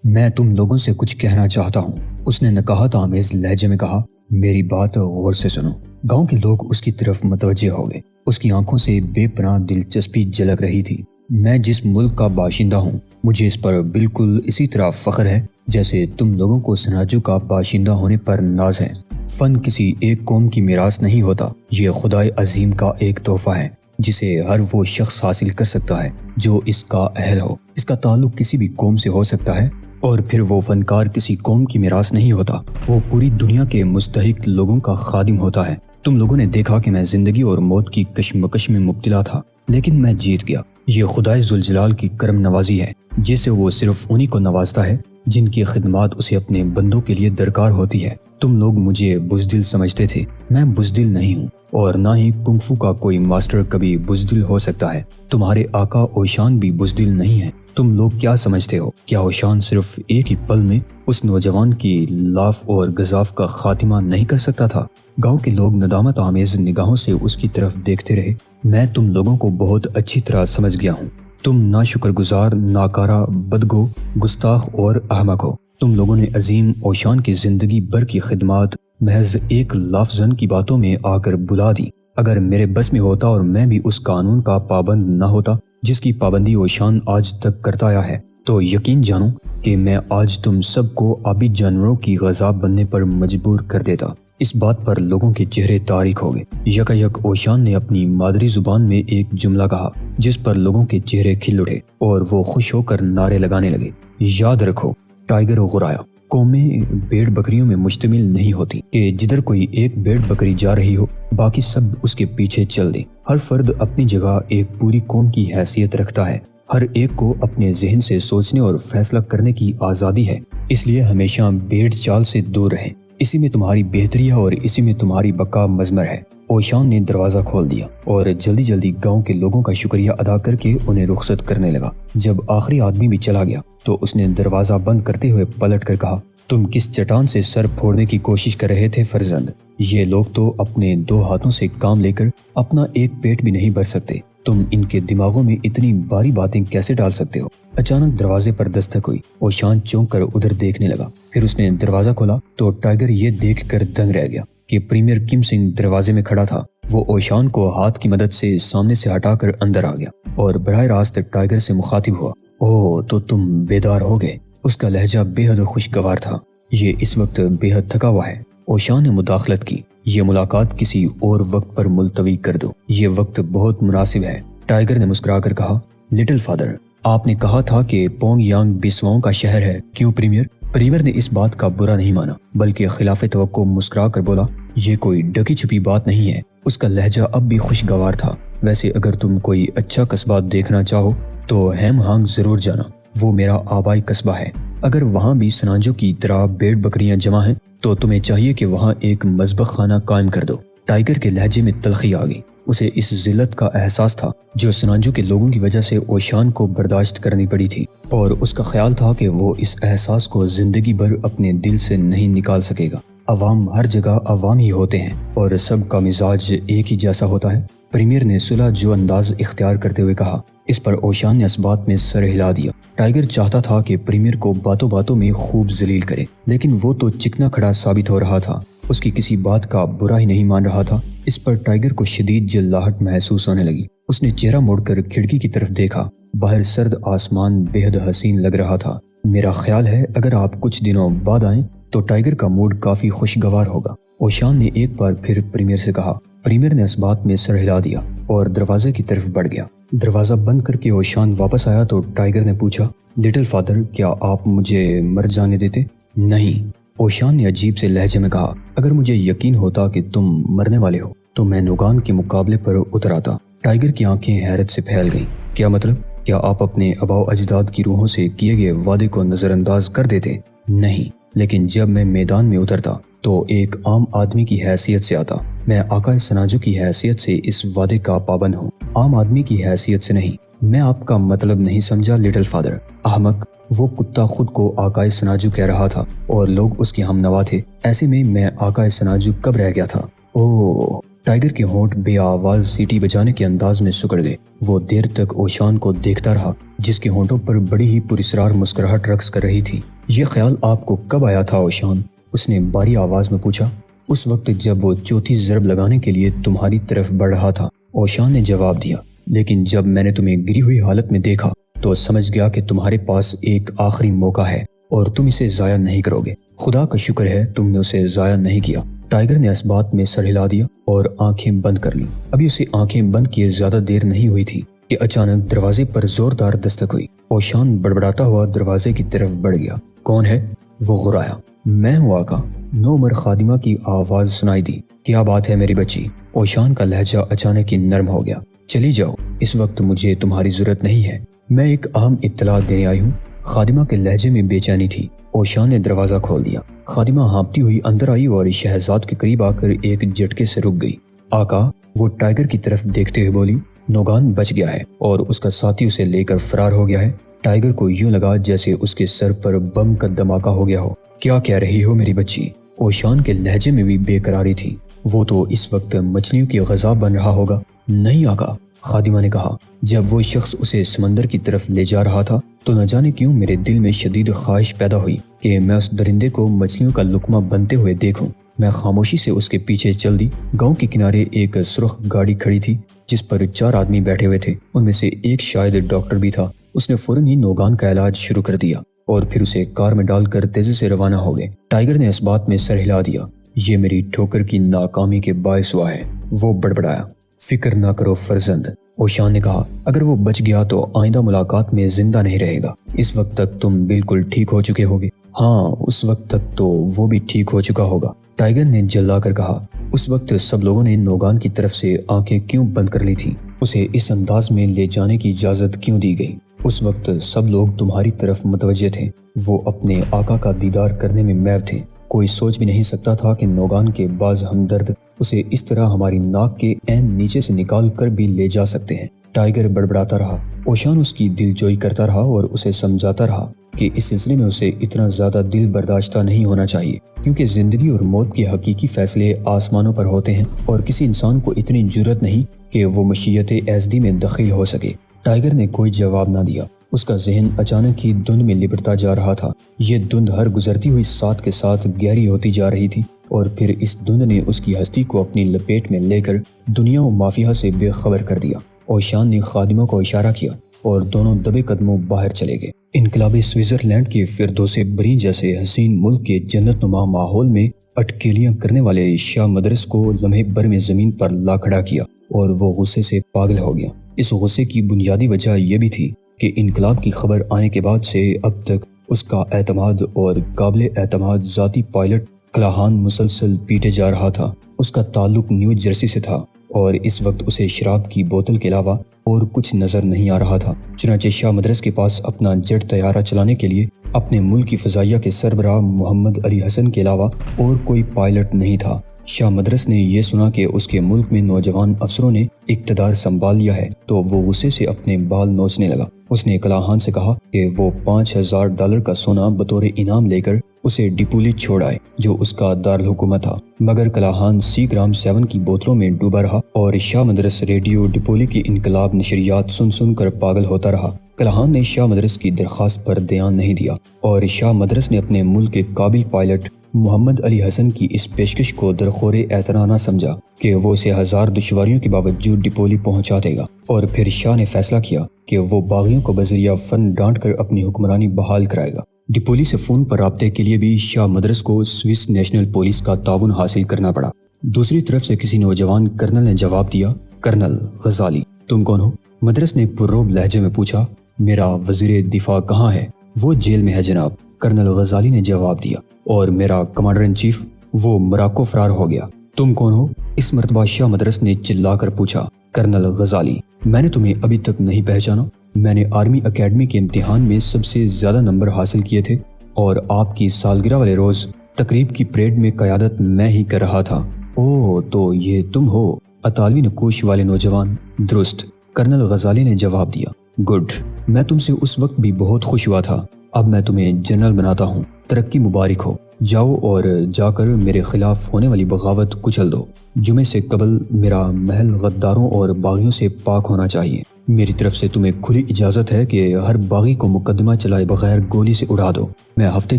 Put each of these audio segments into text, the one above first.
میں تم لوگوں سے کچھ کہنا چاہتا ہوں، اس نے نکہت آمیز لہجے میں کہا۔ میری بات غور سے سنو۔ گاؤں کے لوگ اس کی طرف متوجہ ہو گئے۔ اس کی آنکھوں سے بے پناہ دلچسپی جھلک رہی تھی۔ میں جس ملک کا باشندہ ہوں، مجھے اس پر بالکل اسی طرح فخر ہے جیسے تم لوگوں کو سناجو کا باشندہ ہونے پر ناز ہے۔ فن کسی ایک قوم کی میراث نہیں ہوتا، یہ خدائے عظیم کا ایک تحفہ ہے جسے ہر وہ شخص حاصل کر سکتا ہے جو اس کا اہل ہو۔ اس کا تعلق کسی بھی قوم سے ہو سکتا ہے، اور پھر وہ فنکار کسی قوم کی میراث نہیں ہوتا، وہ پوری دنیا کے مستحق لوگوں کا خادم ہوتا ہے۔ تم لوگوں نے دیکھا کہ میں زندگی اور موت کی کشمکش میں مبتلا تھا، لیکن میں جیت گیا۔ یہ خدائے ذوالجلال کی کرم نوازی ہے، جسے وہ صرف انہی کو نوازتا ہے جن کی خدمات اسے اپنے بندوں کے لیے درکار ہوتی ہے۔ تم لوگ مجھے بزدل سمجھتے تھے، میں بزدل نہیں ہوں، اور نہ ہی کنگ فو کا کوئی ماسٹر کبھی بزدل ہو سکتا ہے۔ تمہارے آقا اوشان بھی بزدل نہیں ہے۔ تم لوگ کیا سمجھتے ہو؟ کیا اوشان صرف ایک ہی پل میں اس نوجوان کی لاف اور گزاف کا خاتمہ نہیں کر سکتا تھا؟ گاؤں کے لوگ ندامت آمیز نگاہوں سے اس کی طرف دیکھتے رہے۔ میں تم لوگوں کو بہت اچھی طرح سمجھ گیا ہوں۔ تم ناشکر گزار، ناکارہ، بدگو، گستاخ اور احمق ہو۔ تم لوگوں نے عظیم اوشان کی زندگی بھر کی خدمات محض ایک لفظن کی باتوں میں آ کر بلا دی۔ اگر میرے بس میں ہوتا اور میں بھی اس قانون کا پابند نہ ہوتا جس کی پابندی اوشان آج تک کرتا آیا ہے، تو یقین جانو کہ میں آج تم سب کو آبی جانوروں کی غذا بننے پر مجبور کر دیتا۔ اس بات پر لوگوں کے چہرے تاریک ہو گئے۔ یکایک اوشان نے اپنی مادری زبان میں ایک جملہ کہا جس پر لوگوں کے چہرے کھل اٹھے اور وہ خوش ہو کر نعرے لگانے لگے۔ یاد رکھو، ٹائیگر غرایا، قومیں بھیڑ بکریوں میں مشتمل نہیں ہوتی کہ جدھر کوئی ایک بھیڑ بکری جا رہی ہو باقی سب اس کے پیچھے چل دیں۔ ہر فرد اپنی جگہ ایک پوری قوم کی حیثیت رکھتا ہے۔ ہر ایک کو اپنے ذہن سے سوچنے اور فیصلہ کرنے کی آزادی ہے، اس لیے ہمیشہ بھیڑ چال سے دور رہیں۔ اسی میں تمہاری بہتری ہے اور اسی میں تمہاری بقا مضمر ہے۔ اوشان نے دروازہ کھول دیا اور جلدی جلدی گاؤں کے لوگوں کا شکریہ ادا کر کے انہیں رخصت کرنے لگا۔ جب آخری آدمی بھی چلا گیا تو اس نے دروازہ بند کرتے ہوئے پلٹ کر کہا، تم کس چٹان سے سر پھوڑنے کی کوشش کر رہے تھے فرزند؟ یہ لوگ تو اپنے دو ہاتھوں سے کام لے کر اپنا ایک پیٹ بھی نہیں بھر سکتے، تم ان کے دماغوں میں اتنی باری باتیں کیسے ڈال سکتے ہو؟ اچانک دروازے پر دستک ہوئی۔ اوشان چونک کر ادھر دیکھنے لگا، پھر اس نے دروازہ کھولا تو ٹائیگر یہ دیکھ کر دنگ رہ گیا کہ پریمیئر کم سنگھ دروازے میں کھڑا تھا۔ وہ اوشان کو ہاتھ کی مدد سے سامنے سے ہٹا کر اندر آ گیا اور براہ راست ٹائیگر سے مخاطب ہوا۔ اوہ، تو تم بیدار ہو گئے۔ اس کا لہجہ بے حد خوشگوار تھا۔ یہ اس وقت بے حد تھکا ہوا ہے۔ اوشان نے مداخلت کی، یہ ملاقات کسی اور وقت پر ملتوی کر دو، یہ وقت بہت مناسب ہے۔ ٹائیگر نے مسکرا کر کہا، لٹل فادر، آپ نے کہا تھا کہ پونگ یانگ بیسواؤں کا شہر ہے، کیوں پریمیئر؟ پریمیئر نے اس بات کا برا نہیں مانا بلکہ خلاف توقع مسکرا کر بولا، یہ کوئی ڈکی چھپی بات نہیں ہے۔ اس کا لہجہ اب بھی خوشگوار تھا۔ ویسے اگر تم کوئی اچھا قصبہ دیکھنا چاہو تو ہیم ہانگ ضرور جانا، وہ میرا آبائی قصبہ ہے۔ اگر وہاں بھی سناجو کی طرح بھیڑ بکریاں جمع ہیں تو تمہیں چاہیے کہ وہاں ایک مذبح خانہ قائم کر دو۔ ٹائیگر کے لہجے میں تلخی آ گئی۔ اسے اس ذلت کا احساس تھا جو سناجو کے لوگوں کی وجہ سے اوشان کو برداشت کرنی پڑی تھی، اور اس کا خیال تھا کہ وہ اس احساس کو زندگی بھر اپنے دل سے نہیں نکال سکے گا۔ عوام ہر جگہ عوام ہی ہوتے ہیں اور سب کا مزاج ایک ہی جیسا ہوتا ہے۔ پریمیئر نے صلح جو انداز اختیار کرتے ہوئے کہا۔ اس پر اوشان نے اسبات میں سر ہلا دیا۔ ٹائیگر چاہتا تھا کہ پریمیئر کو باتوں باتوں میں خوب ذلیل کرے، لیکن وہ تو چکنا کھڑا ثابت ہو رہا تھا، اس کی کسی بات کا برا ہی نہیں مان رہا تھا۔ اس پر ٹائیگر کو شدید جلاہٹ محسوس ہونے لگی۔ اس نے چہرہ موڑ کر کھڑکی کی طرف دیکھا۔ باہر سرد آسمان بے حد حسین لگ رہا تھا۔ میرا خیال ہے اگر آپ کچھ دنوں بعد آئیں تو ٹائیگر کا موڈ کافی خوشگوار ہوگا، اوشان نے ایک بار پھر پریمیئر سے کہا۔ پریمیئر نے اسبات میں سر ہلا دیا اور دروازے کی طرف بڑھ گیا۔ دروازہ بند کر کے اوشان واپس آیا تو ٹائیگر نے پوچھا، لٹل فادر، کیا آپ مجھے مر جانے دیتے؟ نہیں، اوشان نے عجیب سے لہجے میں کہا، اگر مجھے یقین ہوتا کہ تم مرنے والے ہو تو میں نوگان کے مقابلے پر اتر آتا۔ ٹائیگر کی آنکھیں حیرت سے پھیل گئیں۔ کیا مطلب؟ کیا آپ اپنے آباء و اجداد کی روحوں سے کیے گئے وعدے کو نظر انداز کر دیتے؟ نہیں، لیکن جب میں میدان میں اترتا تو ایک عام آدمی کی حیثیت سے آتا۔ میں آقا سناجو کی حیثیت سے اس وعدے کا پابند ہوں، عام آدمی کی حیثیت سے نہیں۔ میں آپ کا مطلب نہیں سمجھا لٹل فادر۔ احمق، وہ کتا خود کو آقا سناجو کہہ رہا تھا اور لوگ اس کے ہم نوا تھے، ایسے میں آقا سناجو کب رہ گیا تھا؟ اوہ، ٹائیگر کے ہونٹ بے آواز سیٹی بجانے کے انداز میں سکڑ گئے۔ وہ دیر تک اوشان کو دیکھتا رہا جس کے ہونٹوں پر بڑی ہی پراسرار مسکراہٹ رقص کر رہی تھی۔ یہ خیال آپ کو کب آیا تھا اوشان؟ اس نے باری آواز میں پوچھا۔ اس وقت جب وہ چوتھی ضرب لگانے کے لیے تمہاری طرف بڑھ رہا تھا، اوشان نے جواب دیا۔ لیکن جب میں نے تمہیں گری ہوئی حالت میں دیکھا تو سمجھ گیا کہ تمہارے پاس ایک آخری موقع ہے اور تم اسے ضائع نہیں کرو گے۔ خدا کا شکر ہے تم نے اسے ضائع نہیں کیا۔ ٹائیگر نے اس بات میں سر ہلا دیا اور آنکھیں بند کر لی۔ ابھی اسے آنکھیں بند کیے زیادہ دیر نہیں ہوئی تھی کہ اچانک دروازے پر زوردار دستک ہوئی۔ اوشان بڑبڑاتا ہوا دروازے کی طرف بڑھ گیا۔ کون ہے؟ وہ غرایا۔ میں ہوں آقا، نو عمر خادمہ کی آواز سنائی دی۔ کیا بات ہے میری بچی؟ اوشان کا لہجہ اچانک ہی نرم ہو گیا۔ چلی جاؤ، اس وقت مجھے تمہاری ضرورت نہیں ہے، میں ایک اہم اطلاع دینے آئی ہوں۔ خادمہ کے لہجے میں بے چینی تھی۔ اوشان نے دروازہ کھول دیا۔ خادمہ ہانپتی ہوئی اندر آئی اور شہزاد کے قریب آ کر ایک جھٹکے سے رک گئی۔ آقا، وہ ٹائیگر کی طرف دیکھتے ہوئے بولی، نوگان بچ گیا ہے اور اس کا ساتھی اسے لے کر فرار ہو گیا ہے۔ ٹائیگر کو یوں لگا جیسے اس کے سر پر بم کا دھماکہ ہو گیا ہو۔ کیا کہہ رہی ہو میری بچی؟ اوشان کے لہجے میں بھی بے قراری تھی۔ وہ تو اس وقت مچھلیوں کی غذا بن رہا ہوگا۔ نہیں آقا، خادمہ نے کہا۔ جب وہ شخص اسے سمندر کی طرف لے جا رہا تھا تو نہ جانے کیوں میرے دل میں شدید خواہش پیدا ہوئی کہ میں اس درندے کو مچھلیوں کا لقمہ بنتے ہوئے دیکھوں۔ میں خاموشی سے اس کے پیچھے چل دی۔ گاؤں کے کنارے ایک سرخ گاڑی کھڑی تھی جس پر 4 آدمی بیٹھے ہوئے تھے۔ ان میں سے ایک شاید ڈاکٹر بھی تھا۔ اس نے فوراً ہی نوگان کا علاج شروع کر دیا اور پھر اسے کار میں ڈال کر تیزی سے روانہ ہو گئے۔ ٹائیگر نے اس بات میں سر ہلا دیا۔ یہ میری ٹھوکر کی ناکامی کے باعث ہوا ہے، وہ بڑبڑایا۔ فکر نہ کرو فرزند، اوشان نے کہا، اگر وہ بچ گیا تو آئندہ ملاقات میں زندہ نہیں رہے گا۔ اس وقت تک تم بالکل ٹھیک ہو چکے ہوگے۔ ہاں، اس وقت تک تو وہ بھی ٹھیک ہو چکا ہوگا، ٹائیگر نے جلا کر کہا۔ اس وقت سب لوگوں نے نوگان کی طرف سے آنکھیں کیوں بند کر لی تھی؟ اسے اس انداز میں لے جانے کی اجازت کیوں دی گئی؟ اس وقت سب لوگ تمہاری طرف متوجہ تھے۔ وہ اپنے آقا کا دیدار کرنے میں محو تھے۔ کوئی سوچ بھی نہیں سکتا تھا کہ نوگان کے بعض ہمدرد اسے اس طرح ہماری ناک کے عین نیچے سے نکال کر بھی لے جا سکتے ہیں۔ ٹائیگر بڑبڑاتا رہا۔ اوشان اس کی دل جوئی کرتا رہا اور اسے سمجھاتا رہا کہ اس سلسلے میں اسے اتنا زیادہ دل برداشتہ نہیں ہونا چاہیے، کیونکہ زندگی اور موت کے حقیقی فیصلے آسمانوں پر ہوتے ہیں اور کسی انسان کو اتنی جرأت نہیں کہ وہ مشیت ایزدی میں دخیل ہو سکے۔ ٹائیگر نے کوئی جواب نہ دیا۔ اس کا ذہن اچانک ہی دھند میں لپٹتا جا رہا تھا۔ یہ دھند ہر گزرتی ہوئی ساتھ کے ساتھ گہری ہوتی جا رہی تھی اور پھر اس دھند نے اس کی ہستی کو اپنی لپیٹ میں لے کر دنیا و مافیہ سے بے خبر کر دیا۔ اوشان نے خادموں کو اشارہ کیا اور دونوں دبے قدموں باہر چلے گئے۔ انقلابی سوئٹزرلینڈ کے فردوس برین جیسے حسین ملک کے جنت نما ماحول میں اٹکیلیاں کرنے والے شاہ مدرس کو لمحے بھر میں زمین پر لا کھڑا کیا اور وہ غصے سے پاگل ہو گیا۔ اس غصے کی بنیادی وجہ یہ بھی تھی کہ انقلاب کی خبر آنے کے بعد سے اب تک اس کا اعتماد اور قابل اعتماد ذاتی پائلٹ کلاہان مسلسل پیٹے جا رہا تھا۔ اس کا تعلق نیو جرسی سے تھا اور اس وقت اسے شراب کی بوتل کے علاوہ اور کچھ نظر نہیں آ رہا تھا۔ چنانچہ شاہ مدرس کے پاس اپنا جیٹ طیارہ چلانے کے لیے اپنے ملک کی فضائیہ کے سربراہ محمد علی حسن کے علاوہ اور کوئی پائلٹ نہیں تھا۔ شاہ مدرس نے یہ سنا کہ اس کے ملک میں نوجوان افسروں نے اقتدار سنبھال لیا ہے تو وہ غصے سے اپنے بال نوچنے لگا۔ اس نے کلاہان سے کہا کہ وہ $5000 کا سونا بطور انعام لے کر اسے ڈپولی چھوڑ آئے جو اس کا دارالحکومت تھا، مگر کلاہان سیگرام 7 کی بوتلوں میں ڈوبا رہا اور شاہ مدرس ریڈیو ڈپولی کی انقلاب نشریات سن سن کر پاگل ہوتا رہا۔ کلاہان نے شاہ مدرس کی درخواست پر دھیان نہیں دیا اور شاہ مدرس نے اپنے ملک کے قابل پائلٹ محمد علی حسن کی اس پیشکش کو درخور اعتنا نہ سمجھا کہ وہ اسے 1000 دشواریوں کے باوجود ڈپولی پہنچا دے گا، اور پھر شاہ نے فیصلہ کیا کہ وہ باغیوں کو بذریعہ فن ڈانٹ کر اپنی حکمرانی بحال کرائے گا۔ ڈپولی سے فون پر رابطے کے لیے بھی شاہ مدرس کو سوئس نیشنل پولیس کا تعاون حاصل کرنا پڑا۔ دوسری طرف سے کسی نوجوان کرنل نے جواب دیا، کرنل غزالی، تم کون ہو؟ مدرس نے پرروب لہجے میں پوچھا۔ میرا وزیر دفاع کہاں ہے؟ وہ جیل میں ہے جناب، کرنل غزالی نے جواب دیا۔ اور میرا کمانڈر ان چیف؟ وہ مراکو فرار ہو گیا۔ تم کون ہو؟ اس مرتبہ شاہ مدرس نے چلا کر پوچھا۔ کرنل غزالی، میں نے تمہیں ابھی تک نہیں پہچانا؟ میں نے آرمی اکیڈمی کے امتحان میں سب سے زیادہ نمبر حاصل کیے تھے اور آپ کی سالگرہ والے روز تقریب کی پریڈ میں قیادت میں ہی کر رہا تھا۔ اوہ، تو یہ تم ہو، اطالوی نقوش والے نوجوان؟ درست، کرنل غزالی نے جواب دیا۔ گڈ، میں تم سے اس وقت بھی بہت خوش ہوا تھا۔ اب میں تمہیں جنرل بناتا ہوں، ترقی مبارک ہو۔ جاؤ اور جا کر میرے خلاف ہونے والی بغاوت کچل دو۔ جمعے سے قبل میرا محل غداروں اور باغیوں سے پاک ہونا چاہیے۔ میری طرف سے تمہیں کھلی اجازت ہے کہ ہر باغی کو مقدمہ چلائے بغیر گولی سے اڑا دو۔ میں ہفتے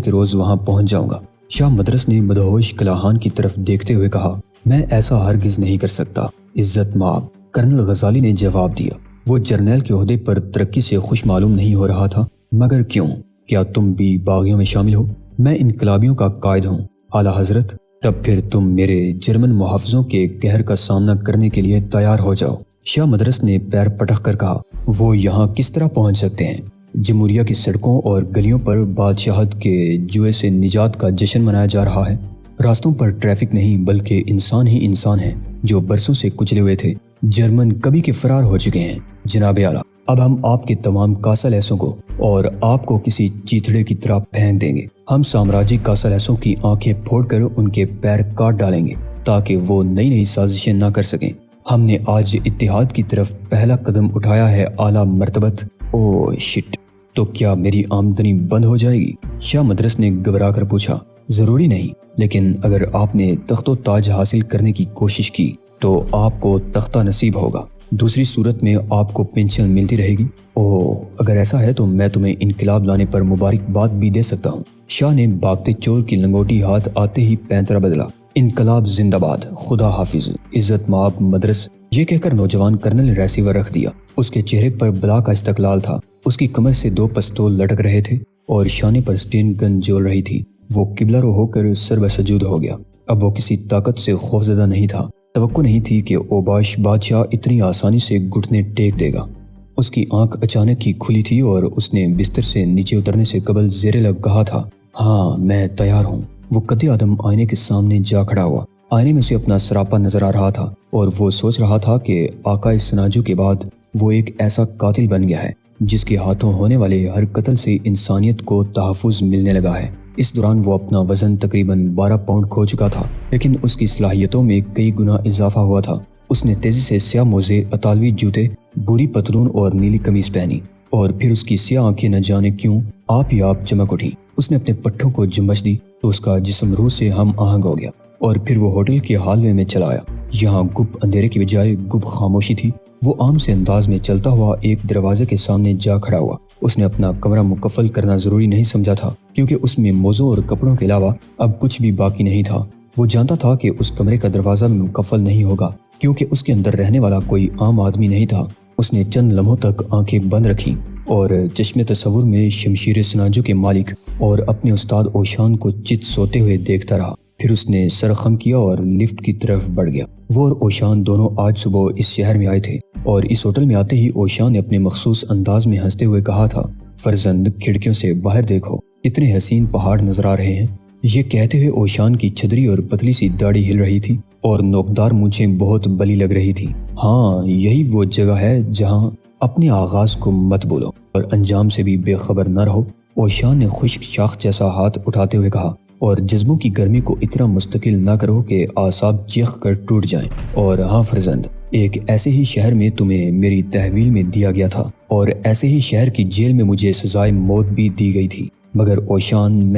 کے روز وہاں پہنچ جاؤں گا۔ شاہ مدرس نے مدہوش کلاہان کی طرف دیکھتے ہوئے کہا، میں ایسا ہرگز نہیں کر سکتا عزت مآب۔ کرنل غزالی نے جواب دیا۔ وہ جرنیل کے عہدے پر ترقی سے خوش معلوم نہیں ہو رہا تھا۔ مگر کیوں؟ کیا تم بھی باغیوں میں شامل ہو؟ میں انقلابیوں کا قائد ہوں اعلیٰ حضرت۔ تب پھر تم میرے جرمن محافظوں کے قہر کا سامنا کرنے کے لیے تیار ہو جاؤ۔ شاہ مدرس نے پیر پٹک کر کہا، وہ یہاں کس طرح پہنچ سکتے ہیں؟ جمہوریہ کی سڑکوں اور گلیوں پر بادشاہت کے جوئے سے نجات کا جشن منایا جا رہا ہے۔ راستوں پر ٹریفک نہیں بلکہ انسان ہی انسان ہیں جو برسوں سے کچلے ہوئے تھے۔ جرمن کبھی کے فرار ہو چکے ہیں جناب اعلیٰ۔ اب ہم آپ کے تمام کاسالیسوں کو اور آپ کو کسی چیتڑے کی طرح پھینک دیں گے۔ ہم سامراجی کاسالیسوں کی آنکھیں پھوڑ کر ان کے پیر کاٹ ڈالیں گے تاکہ وہ نئی نئی سازشیں نہ کر سکیں۔ ہم نے آج اتحاد کی طرف پہلا قدم اٹھایا ہے اعلیٰ مرتبت۔ او شٹ، تو کیا میری آمدنی بند ہو جائے گی؟ شاہ مدرس نے گھبرا کر پوچھا۔ ضروری نہیں، لیکن اگر آپ نے تخت و تاج حاصل کرنے کی کوشش کی تو آپ کو تختہ نصیب ہوگا۔ دوسری صورت میں آپ کو پینشن ملتی رہے گی۔ اگر ایسا ہے تو میں تمہیں انقلاب لانے پر مبارکباد بھی دے سکتا ہوں۔ شاہ نے بھاگتے چور کی لنگوٹی ہاتھ آتے ہی پینترا بدلا۔ انقلاب زندہ باد، خدا حافظ عزت مآب مدرس، یہ کہہ کر نوجوان کرنل نے ریسیور رکھ دیا۔ اس کے چہرے پر بلا کا استقلال تھا۔ اس کی کمر سے 2 پستول لٹک رہے تھے اور شانے پر سٹین گن جول رہی تھی۔ وہ قبلہ رو ہو کر سر بسجود ہو گیا۔ اب وہ کسی طاقت سے خوفزدہ نہیں تھا۔ توقع نہیں تھی کہ اوباش بادشاہ اتنی آسانی سے گھٹنے ٹیک دے گا۔ اس کی آنکھ اچانک ہی کھلی تھی اور اس نے بستر سے نیچے اترنے سے قبل زیر لب کہا تھا، ہاں میں تیار ہوں۔ وہ قد آدم آئینے کے سامنے جا کھڑا ہوا۔ آئینے میں سے اپنا سراپا نظر آ رہا تھا اور وہ سوچ رہا تھا کہ آقا سناجو کے بعد وہ ایک ایسا قاتل بن گیا ہے جس کے ہاتھوں ہونے والے ہر قتل سے انسانیت کو تحفظ ملنے لگا ہے۔ اس دوران وہ اپنا وزن تقریباً 12 پاؤنڈ کھو چکا تھا، لیکن اس کی صلاحیتوں میں کئی گنا اضافہ ہوا تھا۔ اس نے تیزی سے سیاہ موزے، اطالوی جوتے، بھوری پتلون اور نیلی قمیض پہنی، اور پھر اس کی سیاہ آنکھیں نہ جانے کیوں آپ ہی آپ چمک اٹھی۔ اس نے اپنے پٹھوں کو جنبش دی تو اس کا جسم روح سے ہم آہنگ ہو گیا، اور پھر وہ ہوٹل کے ہالوے میں چلا آیا۔ یہاں گپ اندھیرے کی بجائے گپ خاموشی تھی۔ وہ عام سے انداز میں چلتا ہوا ایک دروازے کے سامنے جا کھڑا ہوا۔ اس نے اپنا کمرہ مکفل کرنا ضروری نہیں سمجھا تھا، کیونکہ اس میں موزوں اور کپڑوں کے علاوہ اب کچھ بھی باقی نہیں تھا۔ وہ جانتا تھا کہ اس کمرے کا دروازہ مکفل نہیں ہوگا، کیونکہ اس کے اندر رہنے والا کوئی عام آدمی نہیں تھا۔ اس نے چند لمحوں تک آنکھیں بند رکھیں اور چشم تصور میں شمشیر سناجو کے مالک اور اپنے استاد اوشان کو چت سوتے ہوئے دیکھتا رہا۔ پھر اس نے سر خم کیا اور لفٹ کی طرف بڑھ گیا۔ وہ اور اوشان دونوں آج صبح اس شہر میں آئے تھے، اور اس ہوٹل میں آتے ہی اوشان نے اپنے مخصوص انداز میں ہنستے ہوئے کہا تھا، فرزند کھڑکیوں سے باہر دیکھو، اتنے حسین پہاڑ نظر آ رہے ہیں۔ یہ کہتے ہوئے اوشان کی چھدری اور پتلی سی داڑھی ہل رہی تھی اور نوکدار مونچھیں بہت بلی لگ رہی تھی۔ ہاں، یہی وہ جگہ ہے جہاں اپنے آغاز کو مت بولو اور انجام سے بھی بے خبر نہ رہو۔ اوشان نے خشک شاخ جیسا ہاتھ اٹھاتے ہوئے کہا، اور جذبوں کی گرمی کو اتنا مستقل نہ کرو کہ اعصاب چیخ کر ٹوٹ جائیں۔ اور ہاں فرزند، ایک ایسے ہی شہر میں تمہیں میری تحویل میں دیا گیا تھا، اور ایسے ہی شہر کی جیل میں مجھے سزائے موت بھی دی گئی تھی، مگر اوشان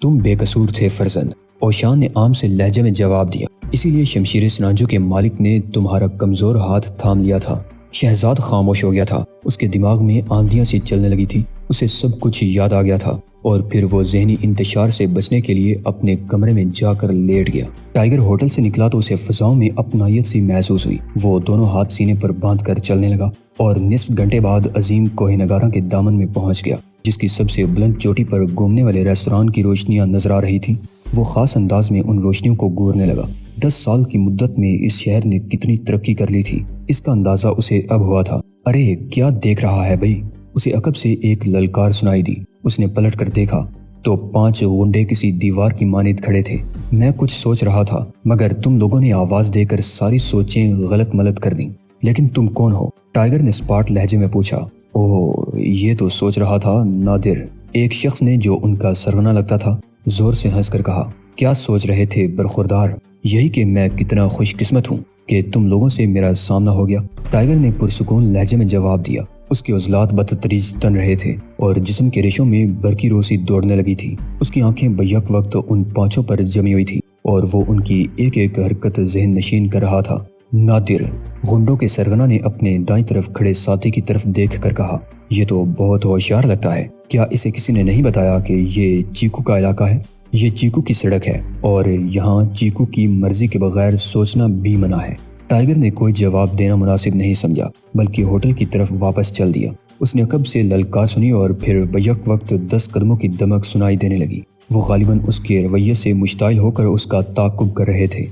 تم بے قصور تھے فرزند۔ اوشان نے عام سے لہجے میں جواب دیا، اسی لیے شمشیر سناجو کے مالک نے تمہارا کمزور ہاتھ تھام لیا تھا۔ شہزاد خاموش ہو گیا تھا۔ اس کے دماغ میں آندیاں سی چلنے لگی تھی۔ اسے سب کچھ یاد آ گیا تھا، اور پھر وہ ذہنی انتشار سے بچنے کے لیے اپنے کمرے میں جا کر لیٹ گیا۔ ٹائیگر ہوٹل سے نکلا تو اسے فضاؤں میں اپنائیت سی محسوس ہوئی۔ وہ دونوں ہاتھ سینے پر باندھ کر چلنے لگا اور نصف گھنٹے بعد عظیم کوہ نگارا کے دامن میں پہنچ گیا، جس کی سب سے بلند چوٹی پر گھومنے والے ریستوران کی روشنیاں نظر آ رہی تھیں۔ وہ خاص انداز میں ان روشنیوں کو گورنے لگا۔ 10 سال کی مدت میں اس شہر نے کتنی ترقی کر لی تھی، اس کا اندازہ اسے اب ہوا تھا۔ ارے کیا دیکھ رہا ہے بھائی؟ اسے عقب سے ایک للکار سنائی دی۔ اس نے پلٹ کر دیکھا تو 5 غنڈے کسی دیوار کی مانند کھڑے تھے۔ میں کچھ سوچ رہا تھا، مگر تم لوگوں نے آواز دے کر ساری سوچیں غلط ملت کر دیں۔ لیکن تم کون ہو؟ ٹائیگر نے سپاٹ لہجے میں پوچھا۔ اوہ، یہ تو سوچ رہا تھا نادر، ایک شخص نے جو ان کا سرغنہ لگتا تھا زور سے ہنس کر کہا۔ کیا سوچ رہے تھے برخوردار؟ یہی کہ میں کتنا خوش قسمت ہوں کہ تم لوگوں سے میرا سامنا ہو گیا، ٹائیگر نے پرسکون لہجے میں جواب دیا۔ اس کے عضلات بتدریج تن رہے تھے اور جسم کے ریشوں میں برقی روسی دوڑنے لگی تھی۔ اس کی آنکھیں بیک وقت ان پانچوں پر جمی ہوئی تھی اور وہ ان کی ایک ایک حرکت ذہن نشین کر رہا تھا۔ نادر، غنڈوں کے سرغنہ نے اپنے دائیں طرف کھڑے ساتھی کی طرف دیکھ کر کہا، یہ تو بہت ہوشیار لگتا ہے، کیا اسے کسی نے نہیں بتایا کہ یہ چیکو کا علاقہ ہے؟ یہ چیکو کی سڑک ہے اور یہاں چیکو کی مرضی کے بغیر سوچنا بھی منع ہے۔ ٹائیگر نے کوئی جواب دینا مناسب نہیں سمجھا بلکہ ہوٹل کی طرف واپس چل دیا۔ اس نے عقب سے للکار سنی اور پھر بیک وقت 10 قدموں کی دمک سنائی دینے لگی۔ وہ غالباً اس کے رویے سے مشتعل ہو کر اس کا تعاقب کر رہے تھے۔